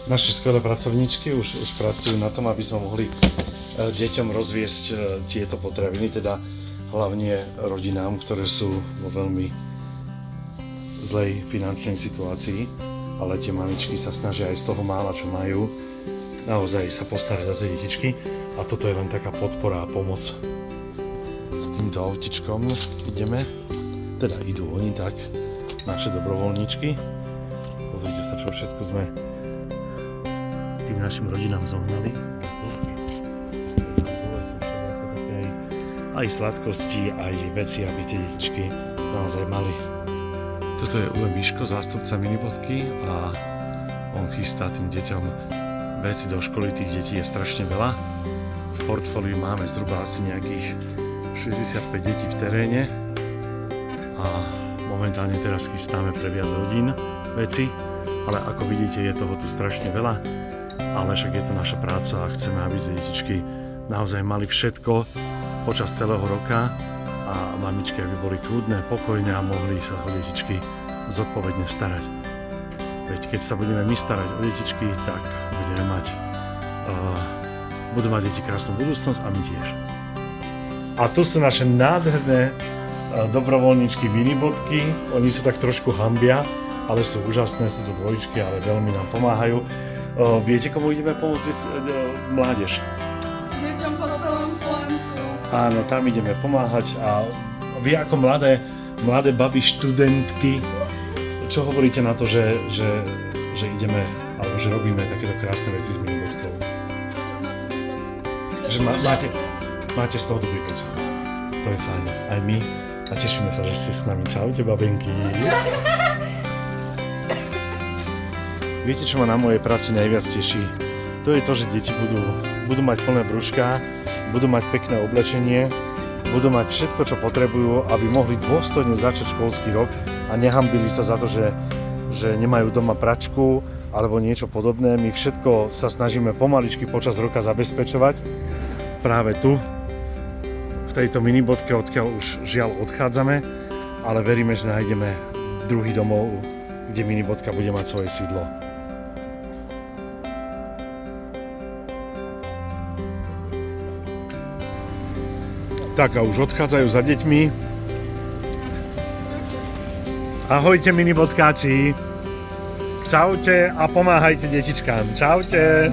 Naše skvelé pracovníčky už pracujú na tom, aby sme mohli deťom rozviesť tieto potraviny, teda hlavne rodinám, ktoré sú vo veľmi zlej finančnej situácii, ale tie mamičky sa snažia aj z toho mála, čo majú, naozaj sa postarať o tie detičky a toto je len taká podpora a pomoc. S týmto autičkom ideme, teda idú oni tak, naše dobrovoľníčky. Pozrite sa, čo všetko sme tým našim rodinám zohnali. Aj sladkosti, aj veci, aby tie detičky naozaj mali. Toto je Uwe Miško, zástupca Minibodky a on chystá tým deťom veci do školy. Tých detí je strašne veľa. V portfóliu máme zhruba asi nejakých 65 detí v teréne a momentálne teraz chystáme pre viac rodín veci, ale ako vidíte, je toho tu strašne veľa, ale však je to naša práca a chceme, aby tie detičky naozaj mali všetko počas celého roka a mamičky, aby boli kľudné, pokojné a mohli sa o detičky zodpovedne starať. Veď keď sa budeme my starať o detičky, tak budú mať deti krásnu budúcnosť a my tiež. A tu sú naše nádherné dobrovoľníčky Minibodky. Oni sa tak trošku hanbia, ale sú úžasné, sú to dvojičky, ale veľmi nám pomáhajú. Viete, komu ideme pomôcť mládež? Deťom po celom Slovensku. Áno, tam ideme pomáhať a vy ako mladé baby, študentky, čo hovoríte na to, že ideme, alebo že robíme takéto krásne veci s Minibodkou? Že máte z toho dobrý pocit. To je fajn. Aj my. A tešíme sa, že ste s nami. Čaute, babenky. Viete, čo ma na mojej práci najviac teší? To je to, že deti budú mať plné brúška, budú mať pekné oblečenie, budú mať všetko, čo potrebujú, aby mohli dôstojne začať školský rok a nehambili sa za to, že nemajú doma pračku alebo niečo podobné. My všetko sa snažíme pomaličky počas roka zabezpečovať. Práve tu, v tejto minibodke, odkiaľ už žiaľ odchádzame, ale veríme, že nájdeme druhý domov, kde minibodka bude mať svoje sídlo. Tak a už odchádzajú za deťmi. Ahojte, minibodkáči. Čaute a pomáhajte detičkám. Čaute.